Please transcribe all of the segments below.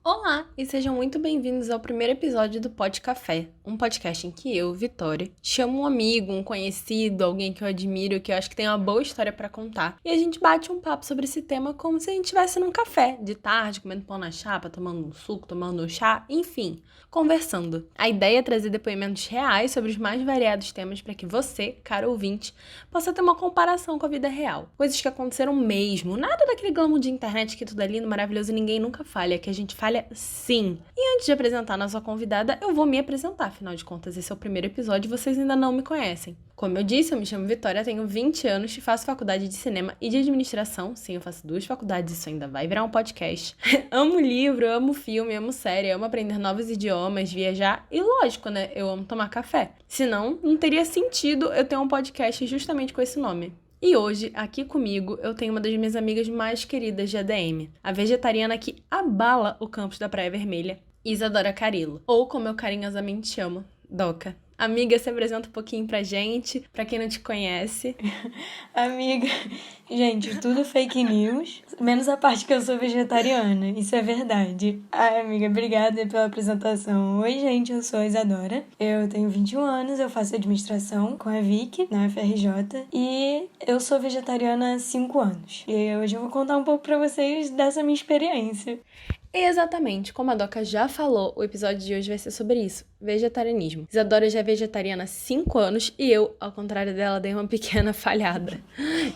Olá e sejam muito bem-vindos ao primeiro episódio do Pod Café, um podcast em que eu, Vitória, chamo um amigo, um conhecido, alguém que eu admiro, que eu acho que tem uma boa história pra contar, e a gente bate um papo sobre esse tema como se a gente estivesse num café, de tarde, comendo pão na chapa, tomando um suco, tomando um chá, enfim, conversando. A ideia é trazer depoimentos reais sobre os mais variados temas para que você, caro ouvinte, possa ter uma comparação com a vida real. Coisas que aconteceram mesmo, nada daquele glamour de internet que tudo é lindo, maravilhoso e ninguém nunca falha, que a gente falha sim. E antes de apresentar a nossa convidada, eu vou me apresentar, afinal de contas esse é o primeiro episódio e vocês ainda não me conhecem. Como eu disse, eu me chamo Vitória, tenho 20 anos e faço faculdade de cinema e de administração. Sim, eu faço 2 faculdades, isso ainda vai virar um podcast. Amo livro, amo filme, amo série, amo aprender novos idiomas, viajar e, lógico, né, eu amo tomar café. Senão, não teria sentido eu ter um podcast justamente com esse nome. E hoje, aqui comigo, eu tenho uma das minhas amigas mais queridas de ADM, a vegetariana que abala o campus da Praia Vermelha, Isadora Carilo, ou como eu carinhosamente chamo, Doca. Amiga, se apresenta um pouquinho pra gente, pra quem não te conhece. Amiga, gente, tudo fake news, menos a parte que eu sou vegetariana, isso é verdade. Ai, amiga, obrigada pela apresentação. Oi, gente, eu sou a Isadora, eu tenho 21 anos, eu faço administração com a Vicky, na UFRJ, e eu sou vegetariana há 5 anos. E hoje eu vou contar um pouco pra vocês dessa minha experiência. Exatamente, como a Doca já falou, o episódio de hoje vai ser sobre isso, vegetarianismo. Isadora já é vegetariana há 5 anos e eu, ao contrário dela, dei uma pequena falhada.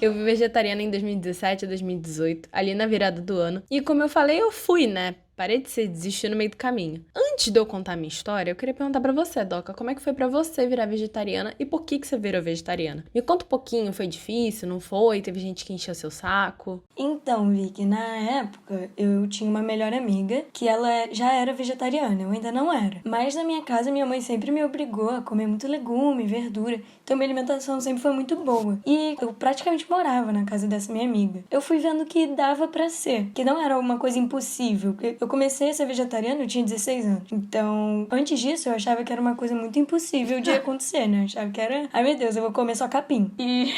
Eu fui vegetariana em 2017 a 2018, ali na virada do ano, e como eu falei, eu fui, né? Parei de desistir no meio do caminho. Antes de eu contar a minha história, eu queria perguntar pra você, Doca, como é que foi pra você virar vegetariana e por que você virou vegetariana? Me conta um pouquinho, foi difícil, não foi? Teve gente que encheu seu saco? Então, Vicky, na época eu tinha uma melhor amiga que ela já era vegetariana, eu ainda não era. Mas na minha casa minha mãe sempre me obrigou a comer muito legume, verdura, então minha alimentação sempre foi muito boa. E eu praticamente morava na casa dessa minha amiga. Eu fui vendo que dava pra ser, que não era uma coisa impossível. Eu comecei a ser vegetariana, eu tinha 16 anos. Então, antes disso eu achava que era uma coisa muito impossível de acontecer, né? Eu achava que era, ai meu Deus, eu vou comer só capim. E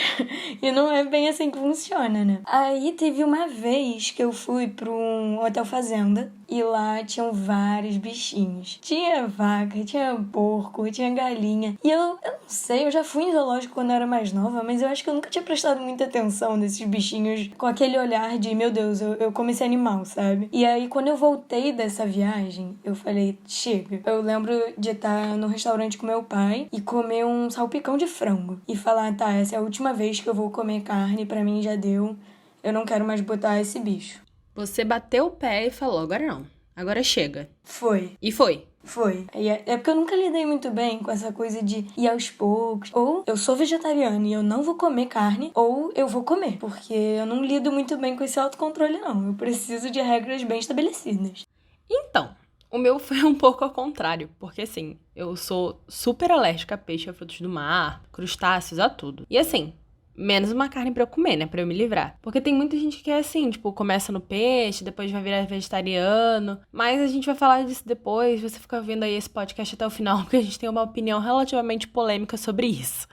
não é bem assim que funciona, né? Aí teve uma vez que eu fui pra um hotel fazenda e lá tinham vários bichinhos. Tinha vaca, tinha porco, tinha galinha. E eu não sei, eu já fui em zoológico quando eu era mais nova, mas eu acho que eu nunca tinha prestado muita atenção nesses bichinhos com aquele olhar de, meu Deus, eu como esse animal, sabe? E aí quando eu voltei dessa viagem, eu falei, chega. Eu lembro de estar no restaurante com meu pai e comer um salpicão de frango. E falar, tá, essa é a última vez que eu vou comer carne, pra mim já deu. Eu não quero mais botar esse bicho. Você bateu o pé e falou, agora não, agora chega. Foi. E foi. Foi. E é porque eu nunca lidei muito bem com essa coisa de ir aos poucos. Ou eu sou vegetariana e eu não vou comer carne, ou eu vou comer. Porque eu não lido muito bem com esse autocontrole, não. Eu preciso de regras bem estabelecidas. Então, o meu foi um pouco ao contrário, porque assim, eu sou super alérgica a peixe, a frutos do mar, crustáceos, a tudo. E assim, menos uma carne pra eu comer, né, pra eu me livrar. Porque tem muita gente que é assim, tipo, começa no peixe, depois vai virar vegetariano, mas a gente vai falar disso depois, você fica vendo aí esse podcast até o final, porque a gente tem uma opinião relativamente polêmica sobre isso.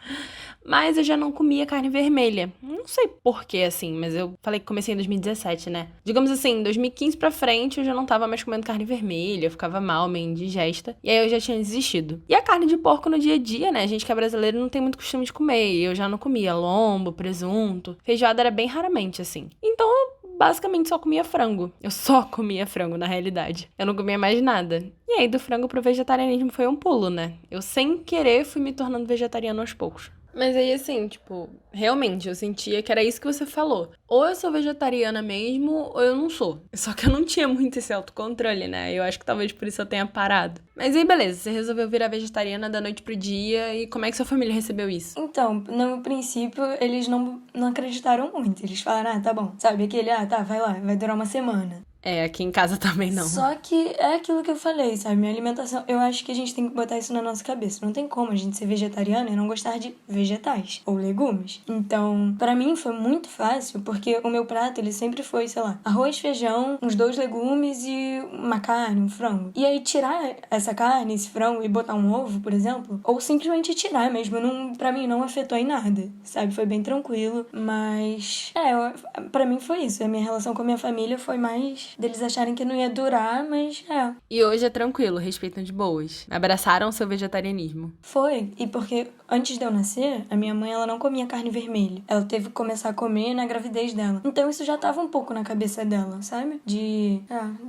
Mas eu já não comia carne vermelha. Não sei porquê, assim, mas eu falei que comecei em 2017, né? Digamos assim, em 2015 pra frente eu já não tava mais comendo carne vermelha, eu ficava mal, meio indigesta, e aí eu já tinha desistido. E a carne de porco no dia a dia, né? A gente que é brasileiro não tem muito costume de comer, e eu já não comia lombo, presunto, feijoada era bem raramente, assim. Então eu basicamente só comia frango. Eu só comia frango, na realidade. Eu não comia mais nada. E aí, do frango pro vegetarianismo foi um pulo, né? Eu, sem querer, fui me tornando vegetariano aos poucos. Mas aí, assim, tipo, realmente, eu sentia que era isso que você falou. Ou eu sou vegetariana mesmo, ou eu não sou. Só que eu não tinha muito esse autocontrole, né? Eu acho que talvez por isso eu tenha parado. Mas aí, beleza, você resolveu virar vegetariana da noite pro dia, e como é que sua família recebeu isso? Então, no princípio, eles não acreditaram muito. Eles falaram, ah, tá bom. Sabe, aquele, ah, tá, vai lá, vai durar uma semana. É, aqui em casa também não. Só que é aquilo que eu falei, sabe? Minha alimentação, eu acho que a gente tem que botar isso na nossa cabeça. Não tem como a gente ser vegetariano e não gostar de vegetais ou legumes. Então, pra mim foi muito fácil, porque o meu prato, ele sempre foi, sei lá, arroz, feijão, uns 2 legumes e uma carne, um frango. E aí tirar essa carne, esse frango e botar um ovo, por exemplo, ou simplesmente tirar mesmo, não, pra mim não afetou em nada, sabe? Foi bem tranquilo, mas pra mim foi isso. A minha relação com a minha família foi mais deles acharem que não ia durar, mas E hoje é tranquilo, respeitam de boas. Abraçaram seu vegetarianismo. Foi. E porque antes de eu nascer, a minha mãe, ela não comia carne vermelha. Ela teve que começar a comer na gravidez dela. Então isso já tava um pouco na cabeça dela, sabe?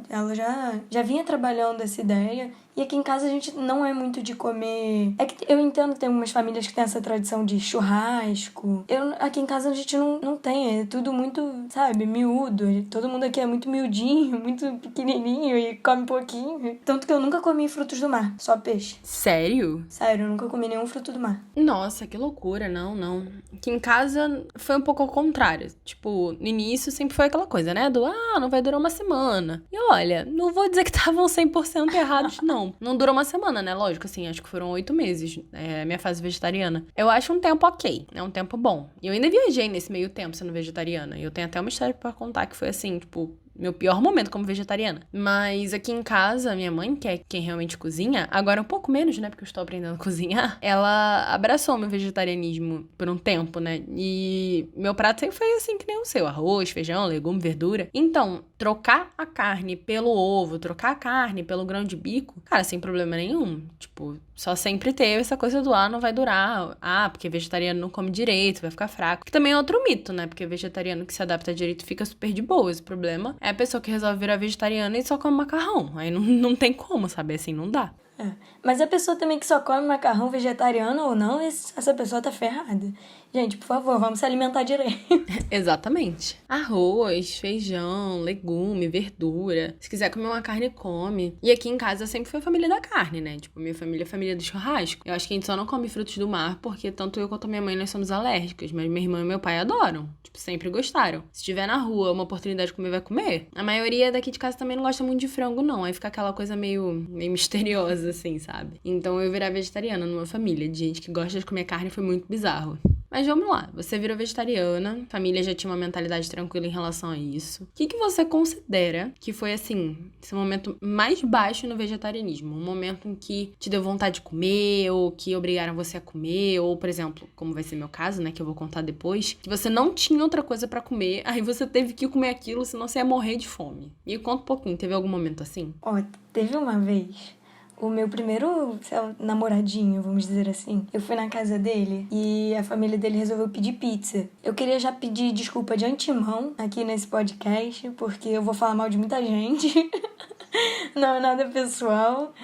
Ela já vinha trabalhando essa ideia. E aqui em casa a gente não é muito de comer... É que eu entendo que tem algumas famílias que têm essa tradição de churrasco. Aqui em casa a gente não tem. É tudo muito, sabe, miúdo. Todo mundo aqui é muito miudinho, muito pequenininho e come pouquinho. Tanto que eu nunca comi frutos do mar, só peixe. Sério? Sério, eu nunca comi nenhum fruto do mar. Nossa, que loucura, não. Aqui em casa foi um pouco ao contrário. Tipo, no início sempre foi aquela coisa, né? Não vai durar uma semana. E olha, não vou dizer que estavam 100% errados, não. Não durou uma semana, né? Lógico, assim, acho que foram 8 meses, minha fase vegetariana. Eu acho um tempo ok, é um tempo bom. E eu ainda viajei nesse meio tempo sendo vegetariana. E eu tenho até uma história pra contar que foi assim, tipo... Meu pior momento como vegetariana. Mas aqui em casa, minha mãe, que é quem realmente cozinha, agora um pouco menos, né? Porque eu estou aprendendo a cozinhar. Ela abraçou meu vegetarianismo por um tempo, né? E meu prato sempre foi assim que nem o seu. Arroz, feijão, legume, verdura. Então, trocar a carne pelo ovo, trocar a carne pelo grão de bico, cara, sem problema nenhum. Tipo, só sempre teve essa coisa do não vai durar. Porque vegetariano não come direito, vai ficar fraco. Que também é outro mito, né? Porque vegetariano que se adapta direito fica super de boas. O problema é a pessoa que resolve virar vegetariana e só come macarrão. Aí não tem como, sabe? Assim, não dá. Mas a pessoa também que só come macarrão vegetariano ou não, essa pessoa tá ferrada. Gente, por favor, vamos se alimentar direito. Exatamente. Arroz, feijão, legume, verdura. Se quiser comer uma carne, come. E aqui em casa sempre foi a família da carne, né? Tipo, minha família é a família do churrasco. Eu acho que a gente só não come frutos do mar porque tanto eu quanto a minha mãe nós somos alérgicas. Mas minha irmã e meu pai adoram. Tipo, sempre gostaram. Se tiver na rua uma oportunidade de comer, vai comer. A maioria daqui de casa também não gosta muito de frango, não. Aí fica aquela coisa meio misteriosa, assim, sabe? Então eu virar vegetariana numa família de gente que gosta de comer carne foi muito bizarro. Mas vamos lá, você virou vegetariana, a família já tinha uma mentalidade tranquila em relação a isso. O que você considera que foi, assim, esse momento mais baixo no vegetarianismo? Um momento em que te deu vontade de comer, ou que obrigaram você a comer, ou, por exemplo, como vai ser meu caso, né, que eu vou contar depois, que você não tinha outra coisa pra comer, aí você teve que comer aquilo, senão você ia morrer de fome. E conta um pouquinho, teve algum momento assim? Teve uma vez... O meu primeiro, namoradinho, vamos dizer assim, eu fui na casa dele e a família dele resolveu pedir pizza. Eu queria já pedir desculpa de antemão aqui nesse podcast, porque eu vou falar mal de muita gente. Não é nada pessoal.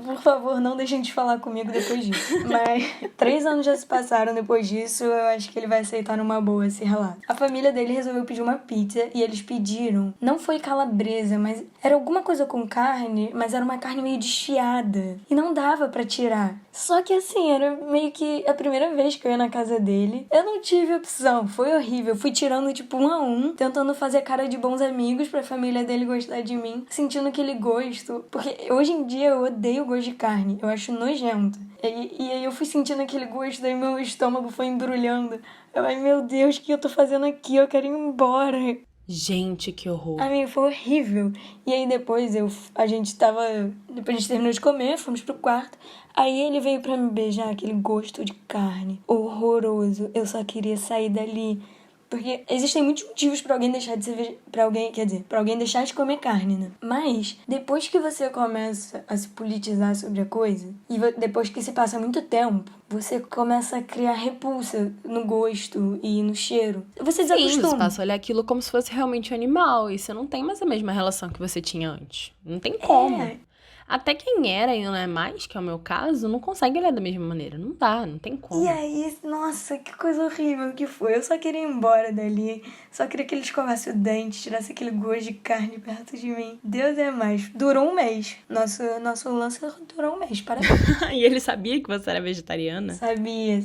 Por favor, não deixem de falar comigo depois disso. Mas 3 anos já se passaram depois disso, eu acho que ele vai aceitar numa boa esse relato. A família dele resolveu pedir uma pizza e eles pediram, não foi calabresa, mas era alguma coisa com carne, mas era uma carne meio desfiada. E não dava pra tirar. Só que assim, era meio que a primeira vez que eu ia na casa dele. Eu não tive opção, foi horrível. Fui tirando tipo 1 a 1, tentando fazer cara de bons amigos pra família dele gostar de mim, sentindo aquele gosto. Porque hoje em dia eu odeio o gosto de carne, eu acho nojento. E aí eu fui sentindo aquele gosto, daí meu estômago foi embrulhando. Ai meu Deus, o que eu tô fazendo aqui? Eu quero ir embora. Gente, que horror. Amiga, foi horrível. E aí depois depois a gente terminou de comer, fomos pro quarto. Aí ele veio pra me beijar, aquele gosto de carne horroroso. Eu só queria sair dali. Porque existem muitos motivos pra alguém deixar de ser pra alguém deixar de comer carne, né? Mas depois que você começa a se politizar sobre a coisa, e depois que se passa muito tempo, você começa a criar repulsa no gosto e no cheiro. Você desacostuma. Você passa a olhar aquilo como se fosse realmente um animal, e você não tem mais a mesma relação que você tinha antes. Não tem como. Até quem era e não é mais, que é o meu caso, não consegue olhar da mesma maneira. Não dá, não tem como. E aí, nossa, que coisa horrível que foi. Eu só queria ir embora dali. Só queria que ele escovasse o dente, tirasse aquele gosto de carne perto de mim. Deus é mais. Durou 1 mês. Nosso lance durou 1 mês, parabéns. E ele sabia que você era vegetariana? Sabia.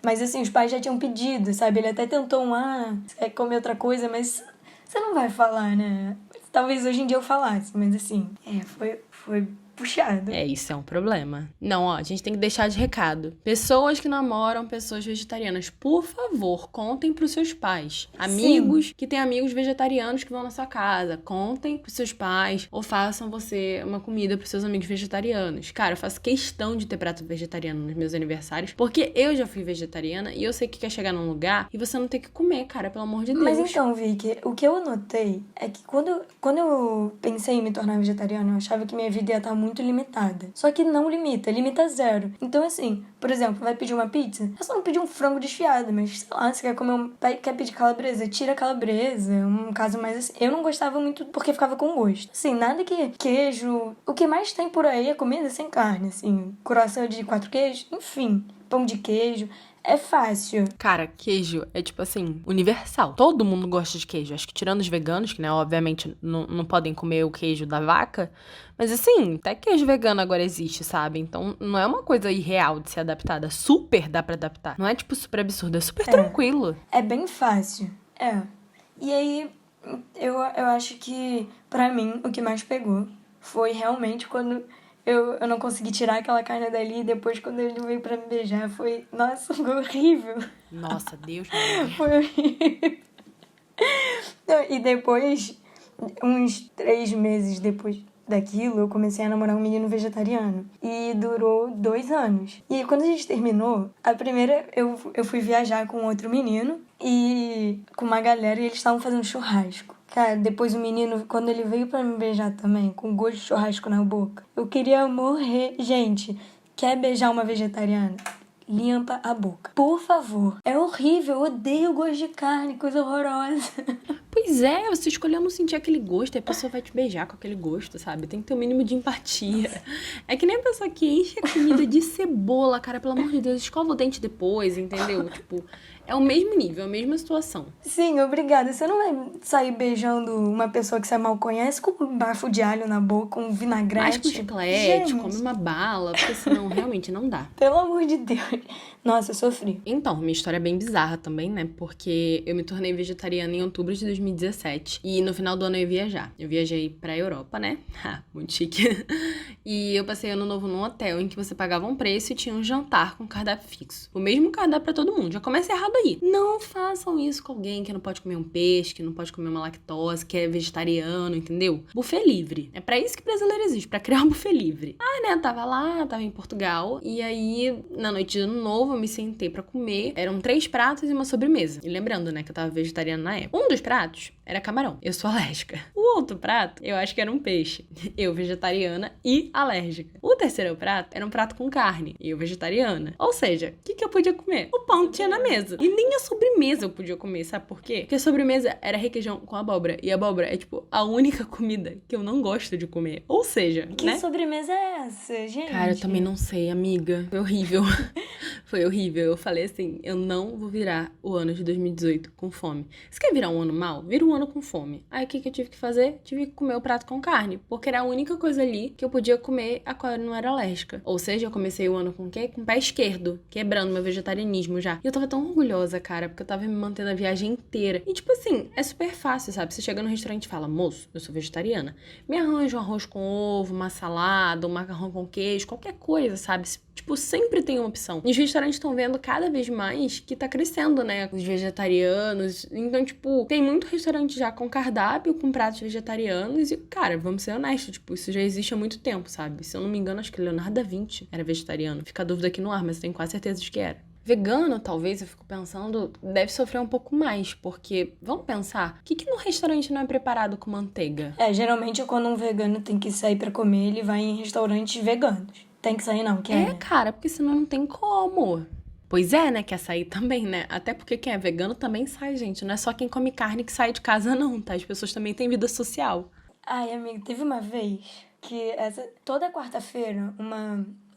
Mas assim, os pais já tinham pedido, sabe? Ele até tentou você quer comer outra coisa, mas você não vai falar, né? Talvez hoje em dia eu falasse, mas assim, foi puxado. Isso é um problema. Não, ó, a gente tem que deixar de recado. Pessoas que namoram pessoas vegetarianas, por favor, contem pros seus pais. Amigos que têm amigos vegetarianos que vão na sua casa, contem pros seus pais ou façam você uma comida pros seus amigos vegetarianos. Cara, eu faço questão de ter prato vegetariano nos meus aniversários, porque eu já fui vegetariana e eu sei que quer chegar num lugar e você não tem que comer, cara, pelo amor de Deus. Mas então, Vicky, o que eu notei é que quando eu pensei em me tornar vegetariana, eu achava que minha vida ia estar muito limitada. Só que não limita zero. Então, assim, por exemplo, vai pedir uma pizza? É só não pedir um frango desfiado, mas sei lá, você quer comer quer pedir calabresa? Tira a calabresa. Um caso mais assim. Eu não gostava muito porque ficava com gosto. Assim, nada que queijo. O que mais tem por aí é comida sem carne, assim. Coração de 4 queijos, enfim. Pão de queijo. É fácil. Cara, queijo é tipo assim, universal. Todo mundo gosta de queijo. Acho que tirando os veganos, que né, obviamente não podem comer o queijo da vaca. Mas assim, até queijo vegano agora existe, sabe? Então não é uma coisa irreal de ser adaptada. Super dá pra adaptar. Não é tipo super absurdo, é super tranquilo. É bem fácil. E aí, eu acho que pra mim o que mais pegou foi realmente quando eu não consegui tirar aquela carne dali e depois quando ele veio pra me beijar foi... Nossa, foi horrível. Nossa, Deus. Foi horrível. E depois, uns 3 meses depois daquilo, eu comecei a namorar um menino vegetariano. E durou 2 anos. E quando a gente terminou, a primeira eu fui viajar com outro menino e com uma galera e eles estavam fazendo churrasco. Cara, depois o menino, quando ele veio pra me beijar também, com gosto de churrasco na boca, eu queria morrer. Gente, quer beijar uma vegetariana? Limpa a boca. Por favor. É horrível, eu odeio gosto de carne, coisa horrorosa. Pois é, você escolheu não sentir aquele gosto e a pessoa vai te beijar com aquele gosto, sabe? Tem que ter um mínimo de empatia. É que nem a pessoa que enche a comida de cebola, cara, pelo amor de Deus, escova o dente depois, entendeu? Tipo, é o mesmo nível, a mesma situação. Sim, obrigada. Você não vai sair beijando uma pessoa que você mal conhece com um bafo de alho na boca, um vinagrete. Mais com chiclete, come uma bala, porque senão realmente não dá. Pelo amor de Deus. Nossa, eu sofri. Então, minha história é bem bizarra também, né? Porque eu me tornei vegetariana em outubro de 2017 e no final do ano eu ia viajar. Eu viajei pra Europa, né? Muito chique. E eu passei ano novo num hotel em que você pagava um preço e tinha um jantar com cardápio fixo. O mesmo cardápio pra todo mundo. Já começa errado aí. Não façam isso com alguém que não pode comer um peixe, que não pode comer uma lactose, que é vegetariano, entendeu? Buffet livre. É pra isso que brasileiro existe, pra criar um buffet livre. Né? Tava em Portugal e aí, na noite de ano novo, eu me sentei pra comer. Eram 3 pratos e uma sobremesa. E lembrando, né, que eu tava vegetariana na época. Um dos pratos era camarão. Eu sou alérgica. O outro prato, eu acho que era um peixe. Eu vegetariana e alérgica. O terceiro prato era um prato com carne. E eu vegetariana. Ou seja, o que eu podia comer? O pão que tinha na mesa. E nem a sobremesa eu podia comer, sabe por quê? Porque a sobremesa era requeijão com abóbora. E abóbora é, tipo, a única comida que eu não gosto de comer. Ou seja, que sobremesa é essa, gente? Cara, eu também não sei, amiga. Foi horrível. Foi horrível. Eu falei assim, eu não vou virar o ano de 2018 com fome. Você quer virar um ano mal? Vira um ano com fome. Aí o que eu tive que fazer? Tive que comer o prato com carne. Porque era a única coisa ali que eu podia comer a qual eu não era alérgica. Ou seja, eu comecei o ano com o quê? Com o pé esquerdo. Quebrando meu vegetarianismo já. E eu tava tão orgulhosa, cara, porque eu tava me mantendo a viagem inteira. E tipo assim, é super fácil, sabe? Você chega no restaurante e fala, moço, eu sou vegetariana. Me arranja um arroz com ovo, uma salada, um macarrão com queijo, qualquer coisa, sabe? Tipo, sempre tem uma opção. E os restaurantes estão vendo cada vez mais que tá crescendo, né? Os vegetarianos. Então, tipo, tem muito restaurante já com cardápio, com pratos vegetarianos. E, cara, vamos ser honestos, tipo, isso já existe há muito tempo, sabe? Se eu não me engano, acho que Leonardo da Vinci era vegetariano. Fica a dúvida aqui no ar, mas eu tenho quase certeza de que era. Vegano, talvez, eu fico pensando, deve sofrer um pouco mais, porque, vamos pensar, o que no restaurante não é preparado com manteiga? Geralmente quando um vegano tem que sair pra comer, ele vai em restaurantes veganos. Tem que sair não, quer? Cara, porque senão não tem como. Pois é, né? Quer sair também, né? Até porque quem é vegano também sai, gente. Não é só quem come carne que sai de casa, não, tá? As pessoas também têm vida social. Ai, amiga, teve uma vez que toda quarta-feira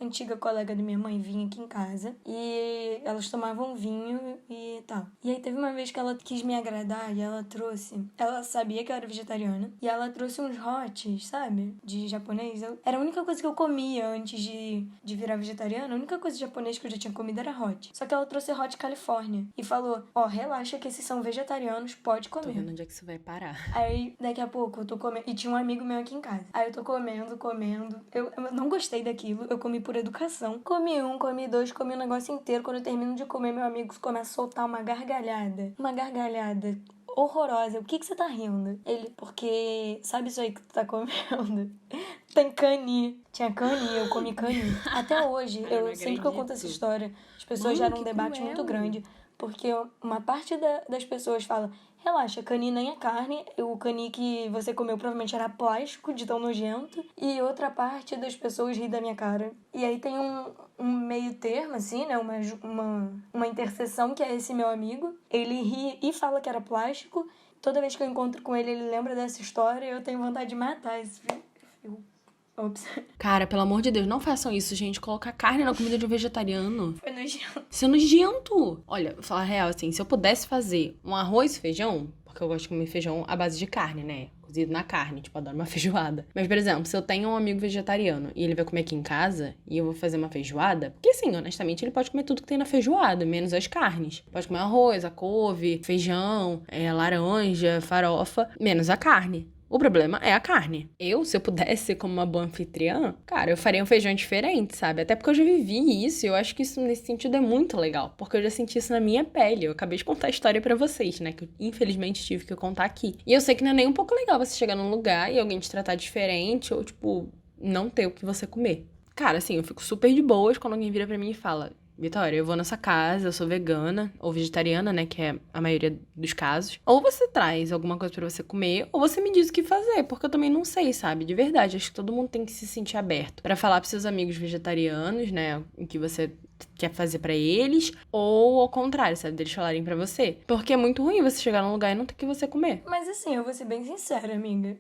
antiga colega da minha mãe vinha aqui em casa e elas tomavam vinho e tal. E aí teve uma vez que ela quis me agradar e ela sabia que eu era vegetariana e ela trouxe uns hots, sabe? De japonês. Era a única coisa que eu comia antes de virar vegetariana. A única coisa de japonês que eu já tinha comido era hot. Só que ela trouxe hot Califórnia e falou, relaxa que esses são vegetarianos, pode comer. Tô vendo onde é que isso vai parar. Aí, daqui a pouco, eu tô comendo. E tinha um amigo meu aqui em casa. Aí eu tô comendo. Eu não gostei daquilo. Eu comi por educação. Comi um, comi dois, comi o negócio inteiro. Quando eu termino de comer, meu amigo começa a soltar uma gargalhada. Uma gargalhada horrorosa. O que você tá rindo? Ele, porque... Sabe isso aí que tu tá comendo? Tem cani. Tinha cani, eu comi cani. Até hoje, sempre que eu conto essa história, as pessoas geram um debate muito grande. Porque uma parte das pessoas fala, relaxa, cani nem é carne, o cani que você comeu provavelmente era plástico, de tão nojento. E outra parte das pessoas ri da minha cara. E aí tem um meio termo, assim, né, uma interseção que é esse meu amigo. Ele ri e fala que era plástico. Toda vez que eu encontro com ele, ele lembra dessa história e eu tenho vontade de matar esse filho. Ops. Cara, pelo amor de Deus, não façam isso, gente. Colocar carne na comida de um vegetariano. Foi nojento. Isso é nojento. Olha, vou falar a real, assim, se eu pudesse fazer um arroz e feijão, porque eu gosto de comer feijão à base de carne, né? Cozido na carne, tipo, adoro uma feijoada. Mas, por exemplo, se eu tenho um amigo vegetariano e ele vai comer aqui em casa e eu vou fazer uma feijoada, porque assim, honestamente, ele pode comer tudo que tem na feijoada, menos as carnes. Pode comer arroz, a couve, feijão, laranja, farofa, menos a carne. O problema é a carne. Se eu pudesse ser como uma boa anfitriã, cara, eu faria um feijão diferente, sabe? Até porque eu já vivi isso e eu acho que isso, nesse sentido, é muito legal. Porque eu já senti isso na minha pele. Eu acabei de contar a história pra vocês, né? Que eu, infelizmente, tive que contar aqui. E eu sei que não é nem um pouco legal você chegar num lugar e alguém te tratar diferente ou, tipo, não ter o que você comer. Cara, assim, eu fico super de boas quando alguém vira pra mim e fala... Vitória, eu vou nessa casa, eu sou vegana ou vegetariana, né, que é a maioria dos casos. Ou você traz alguma coisa pra você comer, ou você me diz o que fazer, porque eu também não sei, sabe? De verdade, acho que todo mundo tem que se sentir aberto pra falar pros seus amigos vegetarianos, né, o que você quer fazer pra eles, ou ao contrário, sabe, deles falarem pra você. Porque é muito ruim você chegar num lugar e não ter o que você comer. Mas assim, eu vou ser bem sincera, amiga.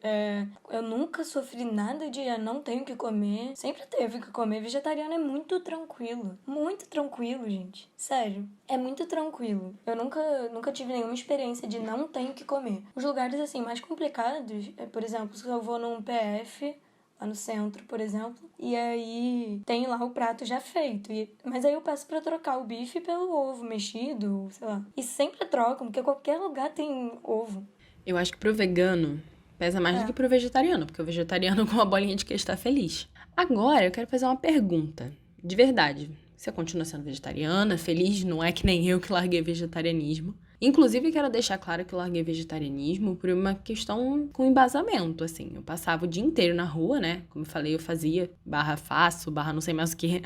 Eu nunca sofri nada de não tenho que comer. Sempre teve que comer. Vegetariano é muito tranquilo. Muito tranquilo, gente. Sério. É muito tranquilo. Eu nunca tive nenhuma experiência de não tenho que comer. Os lugares, assim, mais complicados, por exemplo, se eu vou num PF... lá no centro, por exemplo, e aí tem lá o prato já feito. Mas aí eu peço pra trocar o bife pelo ovo mexido, sei lá. E sempre trocam, porque qualquer lugar tem ovo. Eu acho que pro vegano pesa mais do que pro vegetariano, porque o vegetariano com uma bolinha de queijo tá feliz. Agora eu quero fazer uma pergunta, de verdade. Você continua sendo vegetariana, feliz? Não é que nem eu que larguei vegetarianismo. Inclusive, quero deixar claro que eu larguei vegetarianismo por uma questão com embasamento, assim. Eu passava o dia inteiro na rua, né? Como eu falei, eu fazia faço, não sei mais o que,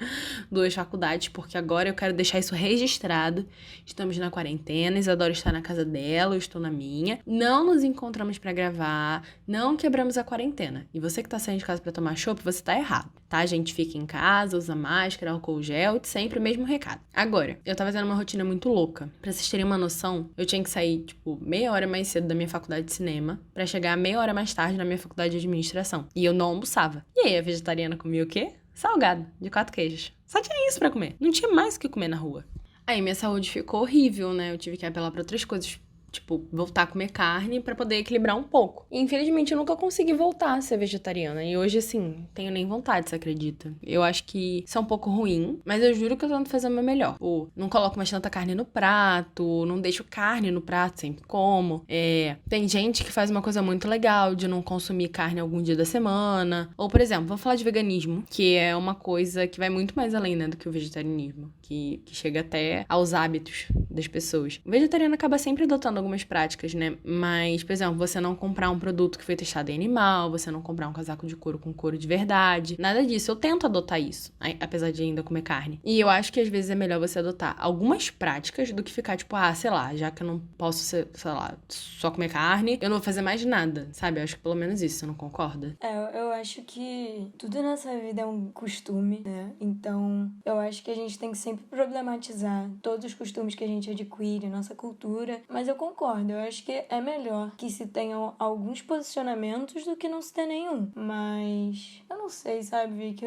2 faculdades, porque agora eu quero deixar isso registrado. Estamos na quarentena, Isadora está na casa dela, eu estou na minha. Não nos encontramos pra gravar, não quebramos a quarentena. E você que tá saindo de casa pra tomar chopp, você tá errado, tá? A gente fica em casa, usa máscara, álcool gel, e sempre o mesmo recado. Agora, eu tava fazendo uma rotina muito louca. Pra vocês terem uma noção, eu tinha que sair, tipo, meia hora mais cedo da minha faculdade de cinema pra chegar meia hora mais tarde na minha faculdade de administração. E eu não almoçava. E aí, a vegetariana comia o quê? Salgado, de 4 queijos. Só tinha isso pra comer. Não tinha mais o que comer na rua. Aí, minha saúde ficou horrível, né? Eu tive que apelar pra outras coisas. Tipo, voltar a comer carne pra poder equilibrar um pouco. E, infelizmente, eu nunca consegui voltar a ser vegetariana. E hoje, assim, tenho nem vontade, você acredita? Eu acho que isso é um pouco ruim, mas eu juro que eu tento fazer o meu melhor. Tipo, não coloco mais tanta carne no prato, não deixo carne no prato, sempre como. Tem gente que faz uma coisa muito legal de não consumir carne algum dia da semana. Ou, por exemplo, vamos falar de veganismo, que é uma coisa que vai muito mais além, né, do que o vegetarianismo. Que chega até aos hábitos das pessoas. O vegetariano acaba sempre adotando algumas práticas, né? Mas, por exemplo, você não comprar um produto que foi testado em animal, você não comprar um casaco de couro com couro de verdade, nada disso. Eu tento adotar isso, apesar de ainda comer carne. E eu acho que às vezes é melhor você adotar algumas práticas do que ficar tipo, sei lá, já que eu não posso, sei lá, só comer carne, eu não vou fazer mais nada, sabe? Eu acho que pelo menos isso, você não concorda? Eu acho que tudo nessa vida é um costume, né? Então, eu acho que a gente tem que sempre problematizar todos os costumes que a gente adquire, nossa cultura. Mas eu concordo concordo. Eu acho que é melhor que se tenham alguns posicionamentos do que não se ter nenhum. Mas eu não sei, sabe, Vicky?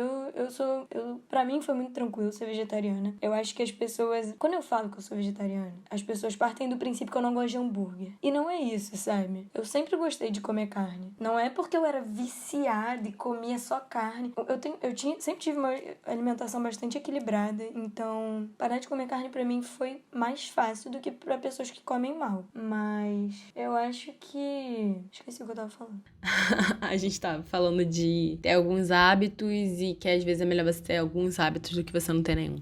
Pra mim foi muito tranquilo ser vegetariana. Eu acho que as pessoas... Quando eu falo que eu sou vegetariana, as pessoas partem do princípio que eu não gosto de hambúrguer. E não é isso, sabe? Eu sempre gostei de comer carne. Não é porque eu era viciada e comia só carne. Sempre tive uma alimentação bastante equilibrada. Então, parar de comer carne pra mim foi mais fácil do que pra pessoas que comem mal. Mas eu acho que... Esqueci o que eu tava falando. A gente tava falando de ter alguns hábitos e que às vezes é melhor você ter alguns hábitos do que você não ter nenhum.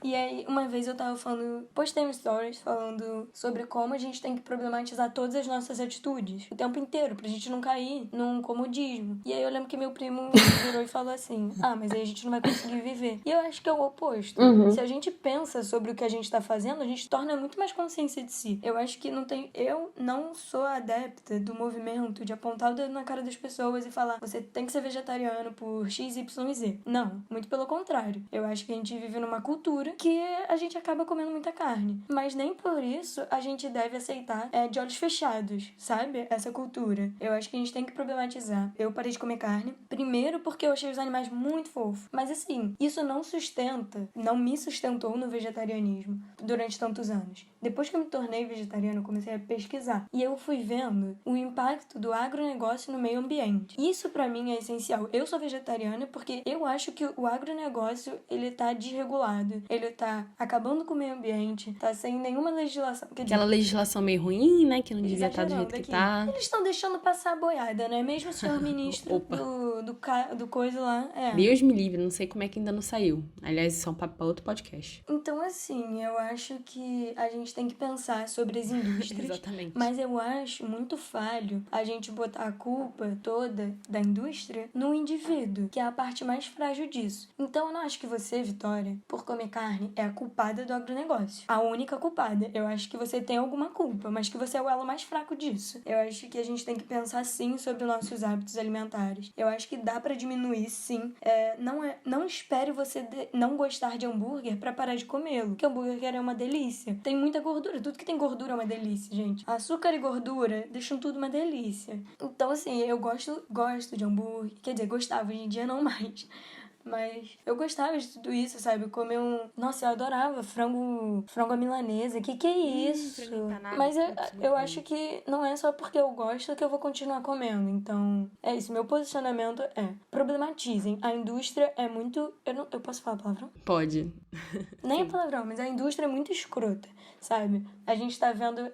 E aí, uma vez eu tava falando... Postei um stories falando sobre como a gente tem que problematizar todas as nossas atitudes o tempo inteiro, pra gente não cair num comodismo. E aí eu lembro que meu primo virou e falou assim: mas aí a gente não vai conseguir viver. E eu acho que é o oposto. Se a gente pensa sobre o que a gente tá fazendo, a gente torna muito mais consciência de si. Eu acho que não tem... Eu não sou adepta do movimento de apontar o dedo na cara das pessoas e falar: você tem que ser vegetariano por X, Y e Z. Não, muito pelo contrário. Eu acho que a gente vive numa cultura que a gente acaba comendo muita carne. Mas nem por isso a gente deve aceitar de olhos fechados, sabe? Essa cultura. Eu acho que a gente tem que problematizar. Eu parei de comer carne, primeiro porque eu achei os animais muito fofos. Mas assim, isso não me sustentou no vegetarianismo durante tantos anos. Depois que eu me tornei vegetariana, eu comecei a pesquisar. E eu fui vendo o impacto do agronegócio no meio ambiente. Isso pra mim é essencial. Eu sou vegetariana porque eu acho que o agronegócio, ele tá desregulado. Ele tá acabando com o meio ambiente, tá sem nenhuma legislação. Aquela legislação meio ruim, né? Que não devia estar do jeito que tá. Eles estão deixando passar a boiada, né? Mesmo o senhor ministro do coisa lá. Deus me livre, não sei como é que ainda não saiu. Aliás, isso é um papo pra outro podcast. Então, assim, eu acho que a gente tem que pensar sobre as indústrias. Exatamente. Mas eu acho muito falho a gente botar a culpa toda da indústria no indivíduo, que é a parte mais frágil disso. Então, eu não acho que você, Vitória, por comer carne, é a culpada do agronegócio. A única culpada. Eu acho que você tem alguma culpa, mas que você é o elo mais fraco disso. Eu acho que a gente tem que pensar, sim, sobre os nossos hábitos alimentares. Eu acho que dá pra diminuir, sim. Não espere você não gostar de hambúrguer pra parar de comê-lo, porque hambúrguer é uma delícia. Tem muita gordura. Tudo que tem gordura é uma delícia, gente. Açúcar e gordura deixam tudo uma delícia. Então, assim, eu gosto de hambúrguer. Quer dizer, gostava, hoje em dia não mais. Mas eu gostava de tudo isso, sabe? Comer Nossa, eu adorava frango à milanesa. Que é isso? Mas eu acho que não é só porque eu gosto que eu vou continuar comendo. Então, é isso. Meu posicionamento é: problematizem. A indústria é muito... Eu posso falar palavrão? Pode. Nem é palavrão, mas a indústria é muito escrota, sabe? A gente tá vendo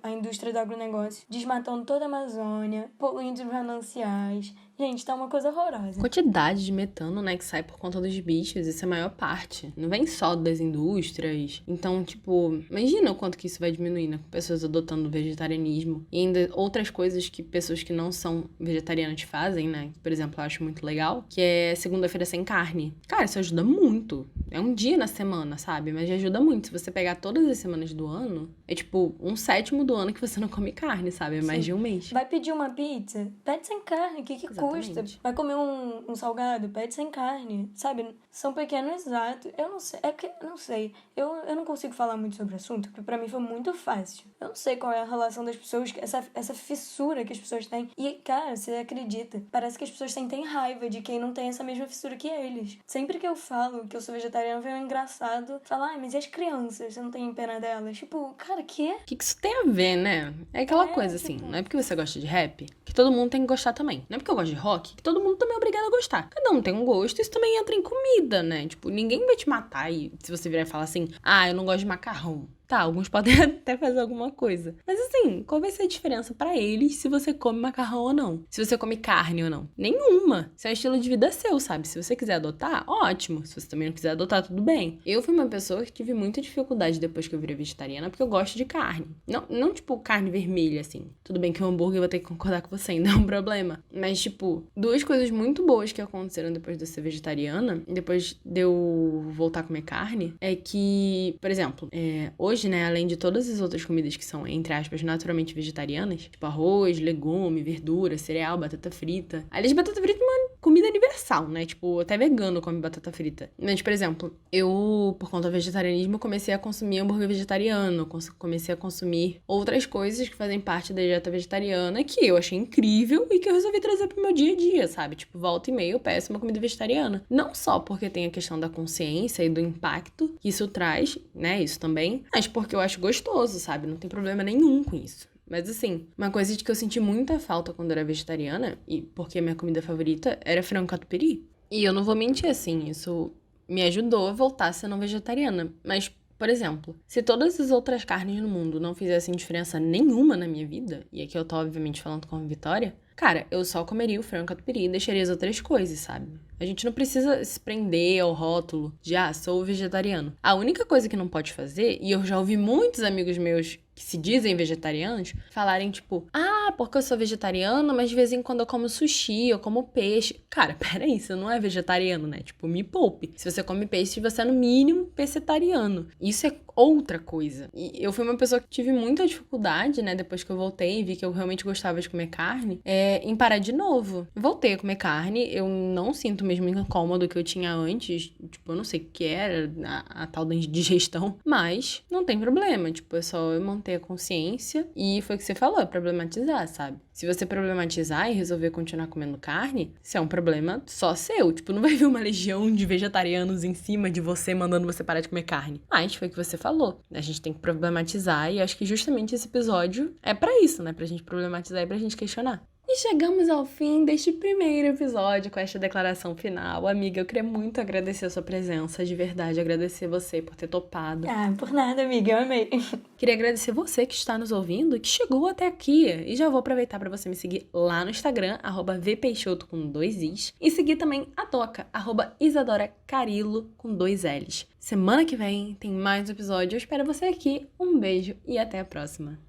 a indústria do agronegócio desmatando toda a Amazônia, poluindo os mananciais. Gente, tá uma coisa horrorosa. Quantidade de metano, né, que sai por conta dos bichos, isso é a maior parte. Não vem só das indústrias. Então, tipo, imagina o quanto que isso vai diminuir, né? Com pessoas adotando o vegetarianismo. E ainda outras coisas que pessoas que não são vegetarianas fazem, né? Por exemplo, eu acho muito legal, que é segunda-feira sem carne. Cara, isso ajuda muito. É um dia na semana, sabe? Mas ajuda muito. Se você pegar todas as semanas do ano, é tipo 1/7 do ano que você não come carne, sabe? É mais de um mês. Vai pedir uma pizza? Pede sem carne, que custa? Vai comer um salgado? Pede sem carne, sabe? São pequenos atos. Eu não sei, não sei. Eu não consigo falar muito sobre o assunto, porque pra mim foi muito fácil. Eu não sei qual é a relação das pessoas, essa fissura que as pessoas têm. E, cara, você acredita? Parece que as pessoas sentem raiva de quem não tem essa mesma fissura que eles. Sempre que eu falo que eu sou vegetariana, vem um engraçado falar: mas e as crianças? Você não tem pena delas? Tipo, cara, que? O que isso tem a ver, né? É aquela coisa assim, não é porque você gosta de rap que todo mundo tem que gostar também. Não é porque eu gosto de rock que todo mundo também é obrigado a gostar. Cada um tem um gosto, isso também entra em comida, né? Tipo, ninguém vai te matar e se você virar e falar assim: eu não gosto de macarrão. Tá, alguns podem até fazer alguma coisa. Mas assim, qual vai ser a diferença pra eles se você come macarrão ou não? Se você come carne ou não? Nenhuma. Isso é um estilo de vida seu, sabe? Se você quiser adotar, ótimo. Se você também não quiser adotar, tudo bem. Eu fui uma pessoa que tive muita dificuldade depois que eu virei vegetariana, porque eu gosto de carne. Não tipo carne vermelha, assim. Tudo bem que o hambúrguer eu vou ter que concordar com você, ainda é um problema. Mas, tipo, duas coisas muito boas que aconteceram depois de eu ser vegetariana, depois de eu voltar a comer carne, é que, por exemplo, hoje, né, além de todas as outras comidas que são, entre aspas, naturalmente vegetarianas, tipo arroz, legume, verdura, cereal, batata frita. Aliás, batata frita é uma comida universal. sal, né? Tipo, até vegano come batata frita. Mas, por exemplo, eu, por conta do vegetarianismo, comecei a consumir hambúrguer vegetariano, comecei a consumir outras coisas que fazem parte da dieta vegetariana que eu achei incrível e que eu resolvi trazer pro meu dia a dia, sabe? Tipo, volta e meia eu peço uma comida vegetariana. Não só porque tem a questão da consciência e do impacto que isso traz, né? Isso também, mas porque eu acho gostoso, sabe? Não tem problema nenhum com isso. Mas assim, uma coisa de que eu senti muita falta quando eu era vegetariana, e porque a minha comida favorita era frango catupiry. E eu não vou mentir assim, isso me ajudou a voltar a ser não vegetariana. Mas, por exemplo, se todas as outras carnes no mundo não fizessem diferença nenhuma na minha vida, e aqui eu tô obviamente falando com a Vitória, cara, eu só comeria o frango catupiry e deixaria as outras coisas, sabe? A gente não precisa se prender ao rótulo de, sou vegetariano. A única coisa que não pode fazer, e eu já ouvi muitos amigos meus que se dizem vegetarianos falarem tipo, porque eu sou vegetariano, mas de vez em quando eu como sushi, eu como peixe. Cara, peraí, você não é vegetariano, né? Tipo, me poupe. Se você come peixe, você é no mínimo pescetariano. Isso é outra coisa. E eu fui uma pessoa que tive muita dificuldade, né, depois que eu voltei e vi que eu realmente gostava de comer carne, em parar de novo. Voltei a comer carne, eu não sinto o mesmo incômodo que eu tinha antes, tipo, eu não sei o que era, a tal da digestão, mas não tem problema, tipo, é só eu manter a consciência e foi o que você falou, é problematizar, sabe? Se você problematizar e resolver continuar comendo carne, isso é um problema só seu, tipo, não vai vir uma legião de vegetarianos em cima de você mandando você parar de comer carne. Mas foi o que você falou, a gente tem que problematizar e acho que justamente esse episódio é pra isso, né? Pra gente problematizar e pra gente questionar. E chegamos ao fim deste primeiro episódio com esta declaração final. Amiga, eu queria muito agradecer a sua presença, de verdade, agradecer você por ter topado. Por nada, amiga, eu amei. Queria agradecer você que está nos ouvindo, que chegou até aqui. E já vou aproveitar para você me seguir lá no Instagram, @vpeixoto com 2 is. E seguir também a Toca, @isadoracarilo com 2 L's. Semana que vem tem mais um episódio. Eu espero você aqui. Um beijo e até a próxima.